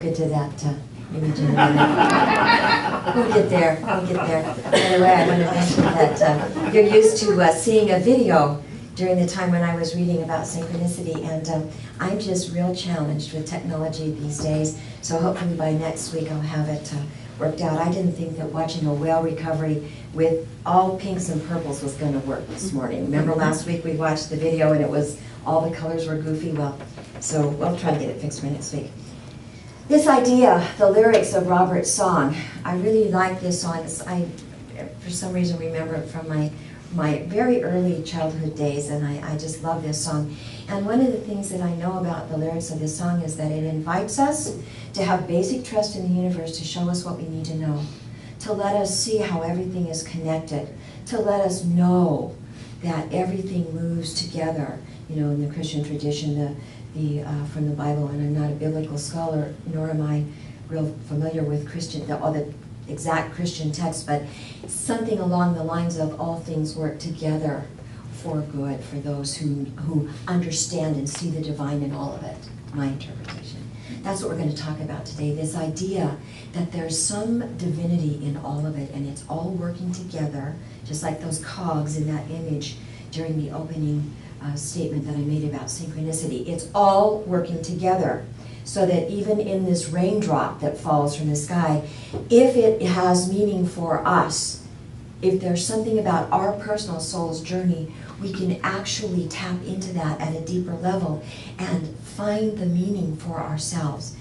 Good to that image in a minute. We'll get there, we'll get there. By the way, I want to mention that you're used to seeing a video during the time when I was reading about synchronicity, and I'm just real challenged with technology these days, so hopefully by next week I'll have it worked out. I didn't think that watching a whale recovery with all pinks and purples was going to work this morning. Remember last week we watched the video and it was, all the colors were goofy? Well, so we'll try to get it fixed for next week. This idea, the lyrics of Robert's song, I really like this song. I, for some reason, remember it from my very early childhood days, and I just love this song. And one of the things that I know about the lyrics of this song is that it invites us to have basic trust in the universe to show us what we need to know, to let us see how everything is connected, to let us know that everything moves together. You know, in the Christian tradition, from the Bible, and I'm not a biblical scholar, nor am I real familiar with all the exact Christian texts, but something along the lines of all things work together for good for those who understand and see the divine in all of it, my interpretation. That's what we're going to talk about today, this idea that there's some divinity in all of it, and it's all working together, just like those cogs in that image during the opening statement that I made about synchronicity. It's all working together so that even in this raindrop that falls from the sky, if it has meaning for us, if there's something about our personal soul's journey, we can actually tap into that at a deeper level and find the meaning for ourselves.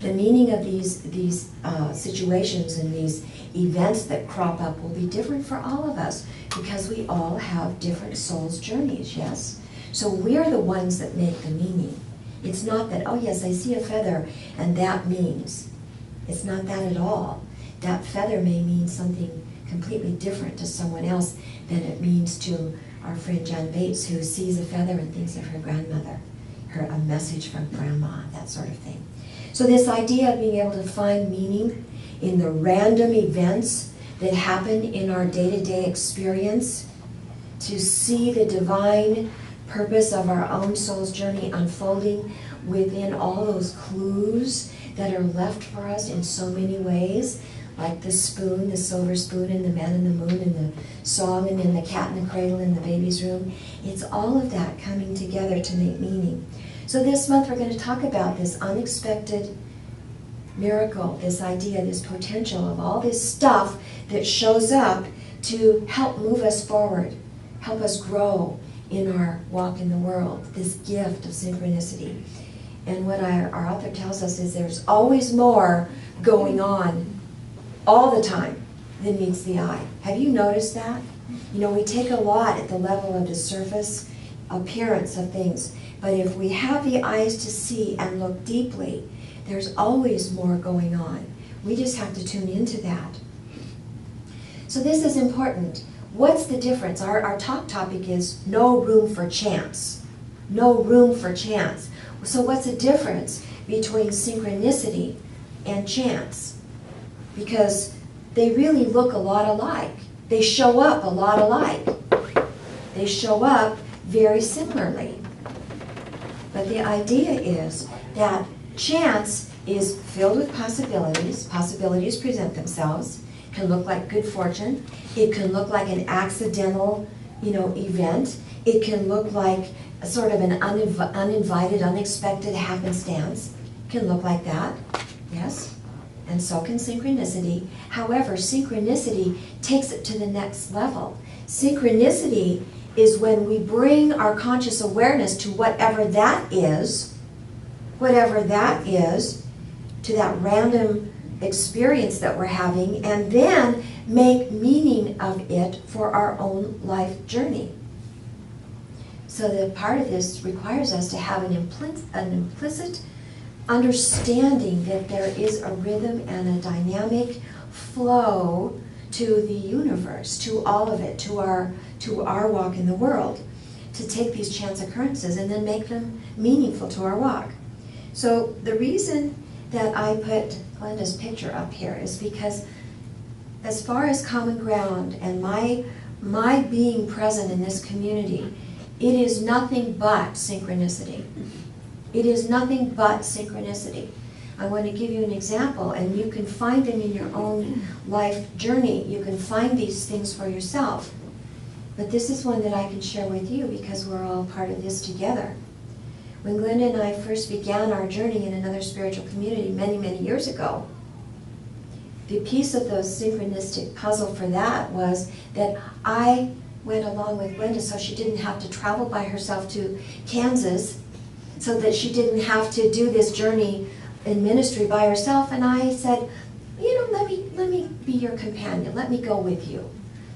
The meaning of these situations and these events that crop up will be different for all of us because we all have different soul's journeys, yes? So we're the ones that make the meaning. It's not that, oh yes, I see a feather and that means. It's not that at all. That feather may mean something completely different to someone else than it means to our friend Jan Bates, who sees a feather and thinks of her grandmother, a message from grandma, that sort of thing. So this idea of being able to find meaning in the random events that happen in our day-to-day experience, to see the divine purpose of our own soul's journey unfolding within all those clues that are left for us in so many ways, like the spoon, the silver spoon, and the man in the moon, and the song, and then the cat in the cradle in the baby's room. It's all of that coming together to make meaning. So this month we're going to talk about this unexpected miracle, this idea, this potential of all this stuff that shows up to help move us forward, help us grow in our walk in the world, this gift of synchronicity. And what our author tells us is there's always more going on all the time than meets the eye. Have you noticed that? You know, we take a lot at the level of the surface appearance of things, but if we have the eyes to see and look deeply, there's always more going on. We just have to tune into that. So this is important. What's the difference? Our top topic is no room for chance. No room for chance. So what's the difference between synchronicity and chance? Because they really look a lot alike. They show up a lot alike. They show up very similarly. But the idea is that chance is filled with possibilities. Possibilities present themselves. It can look like good fortune. It can look like an accidental, event. It can look like a sort of an uninvited, unexpected happenstance. It can look like that, yes? And so can synchronicity. However, synchronicity takes it to the next level. Synchronicity is when we bring our conscious awareness to whatever that is, to that random experience that we're having, and then make meaning of it for our own life journey. So that part of this requires us to have an implicit understanding that there is a rhythm and a dynamic flow to the universe, to all of it, to our walk in the world, to take these chance occurrences and then make them meaningful to our walk. So the reason that I put Glenda's picture up here is because as far as common ground and my being present in this community, it is nothing but synchronicity. It is nothing but synchronicity. I want to give you an example, and you can find them in your own life journey. You can find these things for yourself. But this is one that I can share with you because we're all part of this together. When Glenda and I first began our journey in another spiritual community many, many years ago, the piece of the synchronistic puzzle for that was that I went along with Glenda so she didn't have to travel by herself to Kansas, so that she didn't have to do this journey in ministry by herself. And I said, you know, let me be your companion. Let me go with you.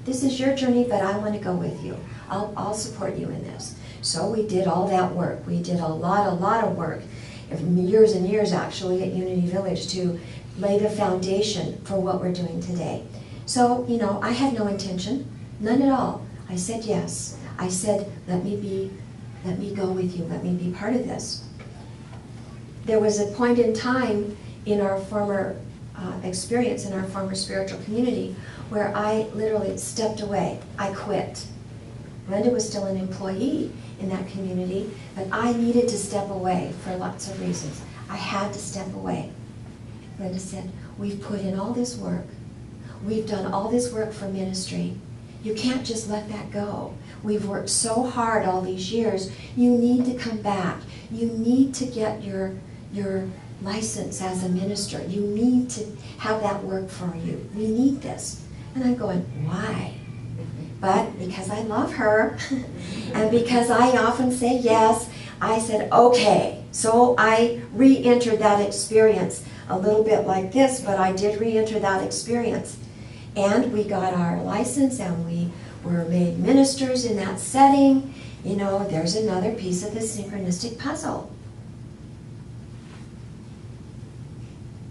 This is your journey, but I want to go with you. I'll support you in this. So we did all that work. We did a lot of work, years and years actually, at Unity Village to lay the foundation for what we're doing today. So, you know, I had no intention, none at all. I said yes. I said, let me go with you. Let me be part of this. There was a point in time in our former experience, in our former spiritual community, where I literally stepped away. I quit. Glenda was still an employee in that community, but I needed to step away for lots of reasons. I had to step away. Glenda said, we've put in all this work. We've done all this work for ministry. You can't just let that go. We've worked so hard all these years. You need to come back. You need to get your license as a minister. You need to have that work for you. We need this. And I'm going, why? But because I love her, and because I often say yes, I said, okay. So I re-entered that experience a little bit like this, but I did re-enter that experience. And we got our license, and we were made ministers in that setting. You know, there's another piece of the synchronistic puzzle.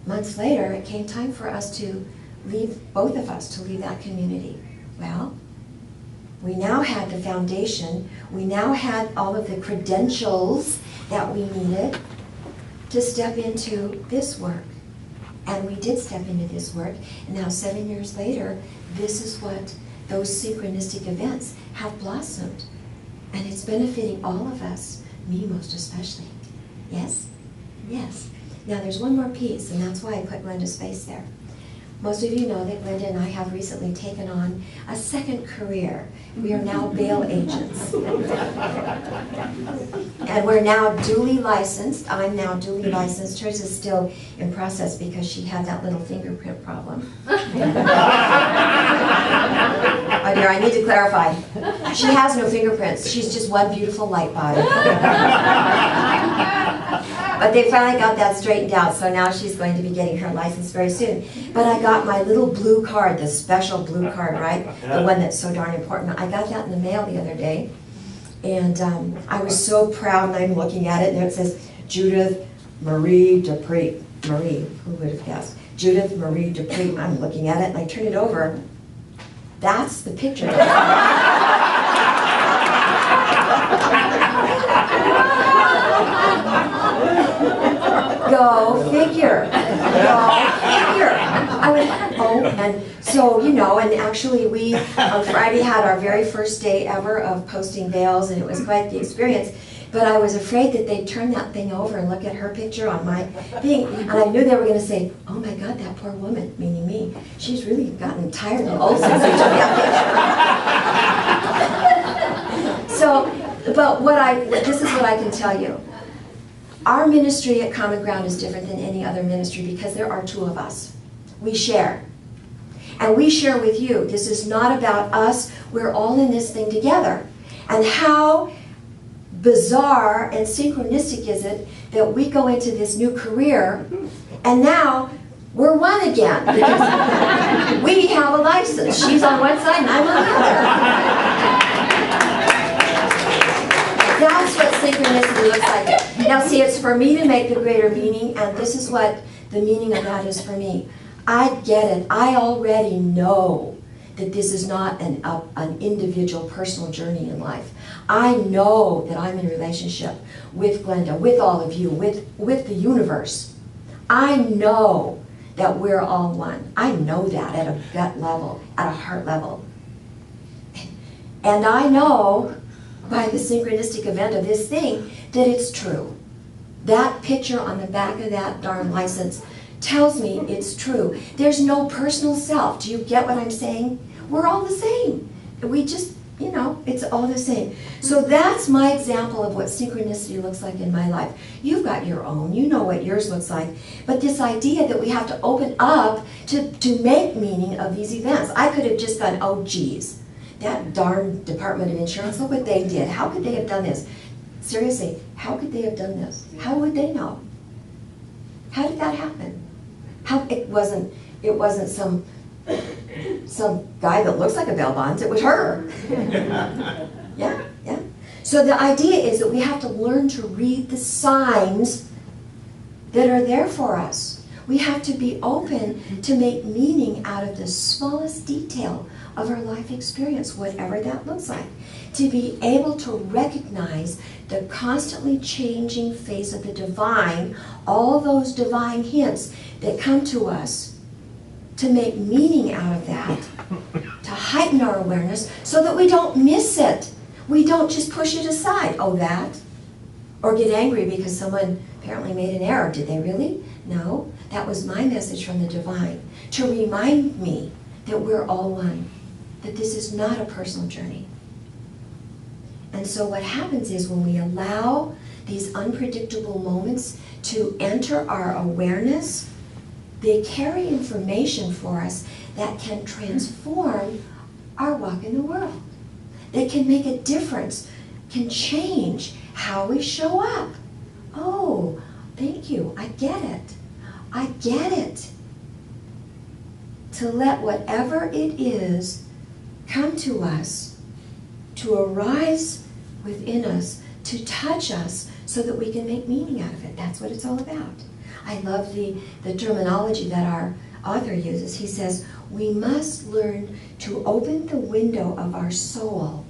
Months later, it came time for us to leave, both of us, to leave that community. Well, we now had the foundation. We now had all of the credentials that we needed to step into this work. And we did step into this work. And now 7 years later, this is what those synchronistic events have blossomed. And it's benefiting all of us, me most especially. Yes? Yes. Now there's one more piece, and that's why I put Glenda's face there. Most of you know that Glenda and I have recently taken on a second career. We are now bail agents. And we're now duly licensed. I'm now duly licensed. Hers is still in process because she had that little fingerprint problem. Oh dear, I need to clarify. She has no fingerprints. She's just one beautiful light body. But they finally got that straightened out, so now she's going to be getting her license very soon. But I got my little blue card, the special blue card, right? The one that's so darn important. I got that in the mail the other day, and I was so proud, and I'm looking at it, and it says, Judith Marie DePrete. Marie, who would have guessed? Judith Marie DePrete. I'm looking at it, and I turn it over. That's the picture. Go figure. Go figure. I went, oh, and so, you know, and actually we on Friday had our very first day ever of posting veils, and it was quite the experience. But I was afraid that they'd turn that thing over and look at her picture on my thing. And I knew they were going to say, oh my God, that poor woman, meaning me, she's really gotten tired and old since they took that picture. So, but this is what I can tell you. Our ministry at Common Ground is different than any other ministry because there are two of us. We share. And we share with you. This is not about us. We're all in this thing together. And how bizarre and synchronistic is it that we go into this new career and now we're one again because we have a license. She's on one side and I'm on the other. That's what synchronicity looks like. Now see, it's for me to make the greater meaning, and this is what the meaning of that is for me. I get it. I already know that this is not an individual personal journey in life. I know that I'm in a relationship with Glenda, with all of you, with the universe. I know that we're all one. I know that at a gut level, at a heart level. And I know by the synchronistic event of this thing that it's true. That picture on the back of that darn license tells me it's true. There's no personal self. Do you get what I'm saying? We're all the same. We just, you know, it's all the same. So that's my example of what synchronicity looks like in my life. You've got your own. You know what yours looks like. But this idea that we have to open up to make meaning of these events. I could have just gone, oh, geez, that darn Department of Insurance, look what they did. How could they have done this? Seriously, how could they have done this? How would they know? How did that happen? It wasn't some guy that looks like a bail bonds, it was her. Yeah. So the idea is that we have to learn to read the signs that are there for us. We have to be open to make meaning out of the smallest detail of our life experience, whatever that looks like. To be able to recognize the constantly changing face of the divine, all those divine hints that come to us, to make meaning out of that, to heighten our awareness so that we don't miss it. We don't just push it aside. Oh, that? Or get angry because someone apparently made an error. Did they really? No. That was my message from the divine, to remind me that we're all one, that this is not a personal journey. And so what happens is when we allow these unpredictable moments to enter our awareness, they carry information for us that can transform our walk in the world. They can make a difference, can change how we show up. Oh, thank you, I get it. I get it. To let whatever it is come to us, to arise within us, to touch us so that we can make meaning out of it. That's what it's all about. I love the terminology that our author uses. He says, we must learn to open the window of our soul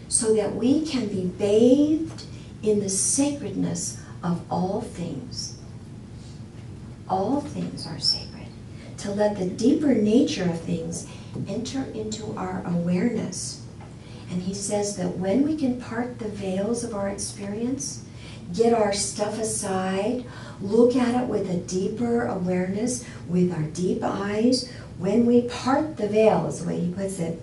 so that we can be bathed in the sacredness of all things. All things are sacred. To let the deeper nature of things enter into our awareness. And he says that when we can part the veils of our experience, get our stuff aside, look at it with a deeper awareness, with our deep eyes, when we part the veil, is the way he puts it,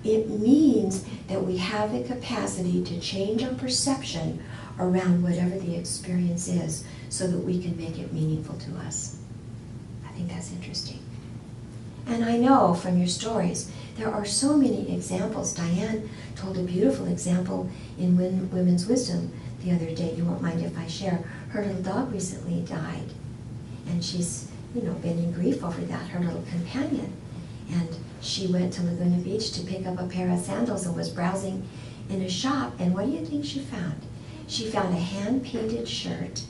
it means that we have the capacity to change our perception around whatever the experience is so that we can make it meaningful to us. I think that's interesting. And I know from your stories, there are so many examples. Diane told a beautiful example in Women's Wisdom the other day. You won't mind if I share. Her little dog recently died. And she's, been in grief over that, her little companion. And she went to Laguna Beach to pick up a pair of sandals and was browsing in a shop. And what do you think she found? She found a hand-painted shirt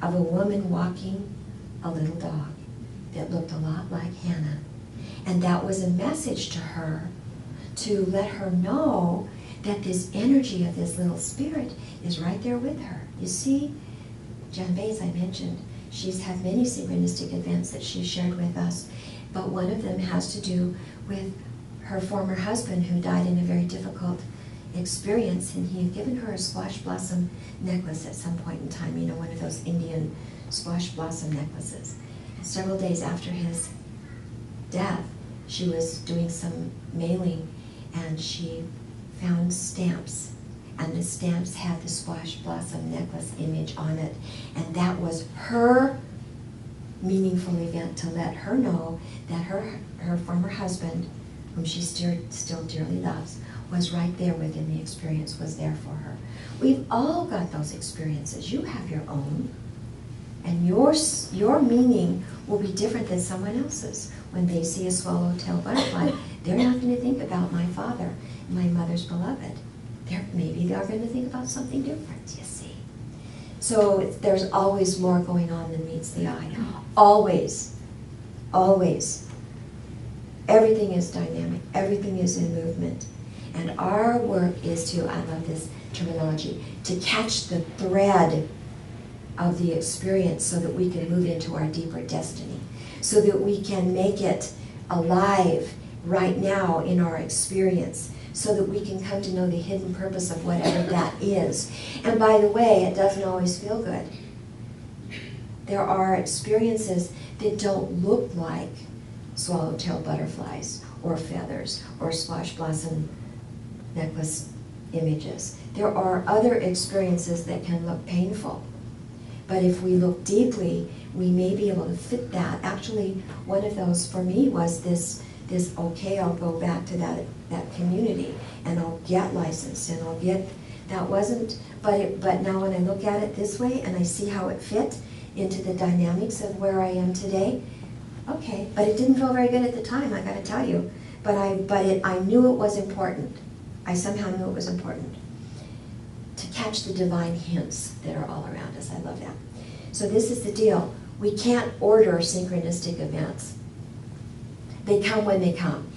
of a woman walking a little dog that looked a lot like Hannah. And that was a message to her to let her know that this energy of this little spirit is right there with her. You see, Jan Bays, I mentioned, she's had many synchronistic events that she shared with us, but one of them has to do with her former husband who died in a very difficult experience, and he had given her a squash blossom necklace at some point in time, one of those Indian squash blossom necklaces. And several days after his death, she was doing some mailing and she found stamps, and the stamps had the squash blossom necklace image on it, and that was her meaningful event to let her know that her former husband, whom she still dearly loves, was right there within the experience, was there for her. We've all got those experiences. You have your own, and your meaning will be different than someone else's. When they see a swallowtail butterfly, they're not going to think about my father, my mother's beloved. Maybe they're going to think about something different, you see. So there's always more going on than meets the eye. Always. Always. Everything is dynamic. Everything is in movement. And our work is to, I love this terminology, to catch the thread of the experience so that we can move into our deeper destiny, so that we can make it alive right now in our experience, so that we can come to know the hidden purpose of whatever that is. And by the way, it doesn't always feel good. There are experiences that don't look like swallowtail butterflies or feathers or squash blossom necklace images. There are other experiences that can look painful. But if we look deeply, we may be able to fit that. Actually, one of those for me was this okay, I'll go back to that community and I'll get licensed and I'll get, that wasn't, but now when I look at it this way and I see how it fit into the dynamics of where I am today, okay, but it didn't feel very good at the time, I gotta tell you. But I knew it was important. I somehow knew it was important to catch the divine hints that are all around us. I love that. So this is the deal. We can't order synchronistic events. They come when they come.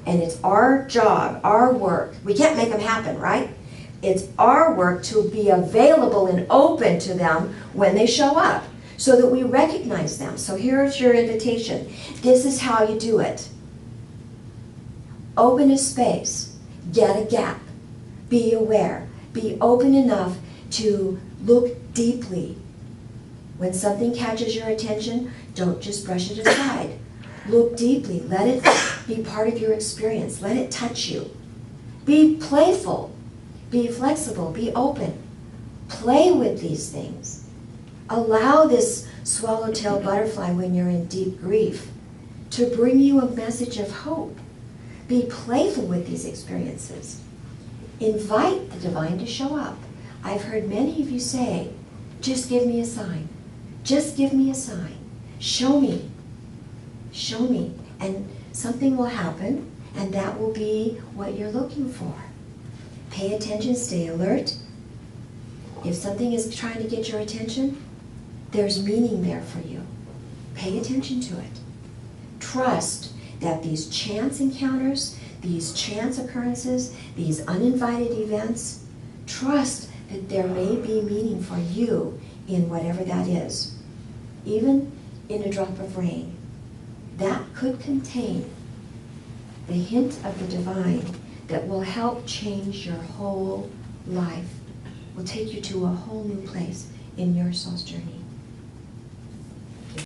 And it's our job, our work. We can't make them happen, right? It's our work to be available and open to them when they show up so that we recognize them. So here's your invitation. This is how you do it. Open a space. Get a gap. Be aware. Be open enough to look deeply. When something catches your attention, don't just brush it aside. Look deeply. Let it be part of your experience. Let it touch you. Be playful. Be flexible. Be open. Play with these things. Allow this swallowtail butterfly when you're in deep grief to bring you a message of hope. Be playful with these experiences. Invite the divine to show up. I've heard many of you say, just give me a sign. Just give me a sign. Show me. Show me. And something will happen, and that will be what you're looking for. Pay attention, stay alert. If something is trying to get your attention, there's meaning there for you. Pay attention to it. Trust that these chance encounters, these chance occurrences, these uninvited events, trust that there may be meaning for you in whatever that is. Even in a drop of rain, that could contain the hint of the divine that will help change your whole life, will take you to a whole new place in your soul's journey.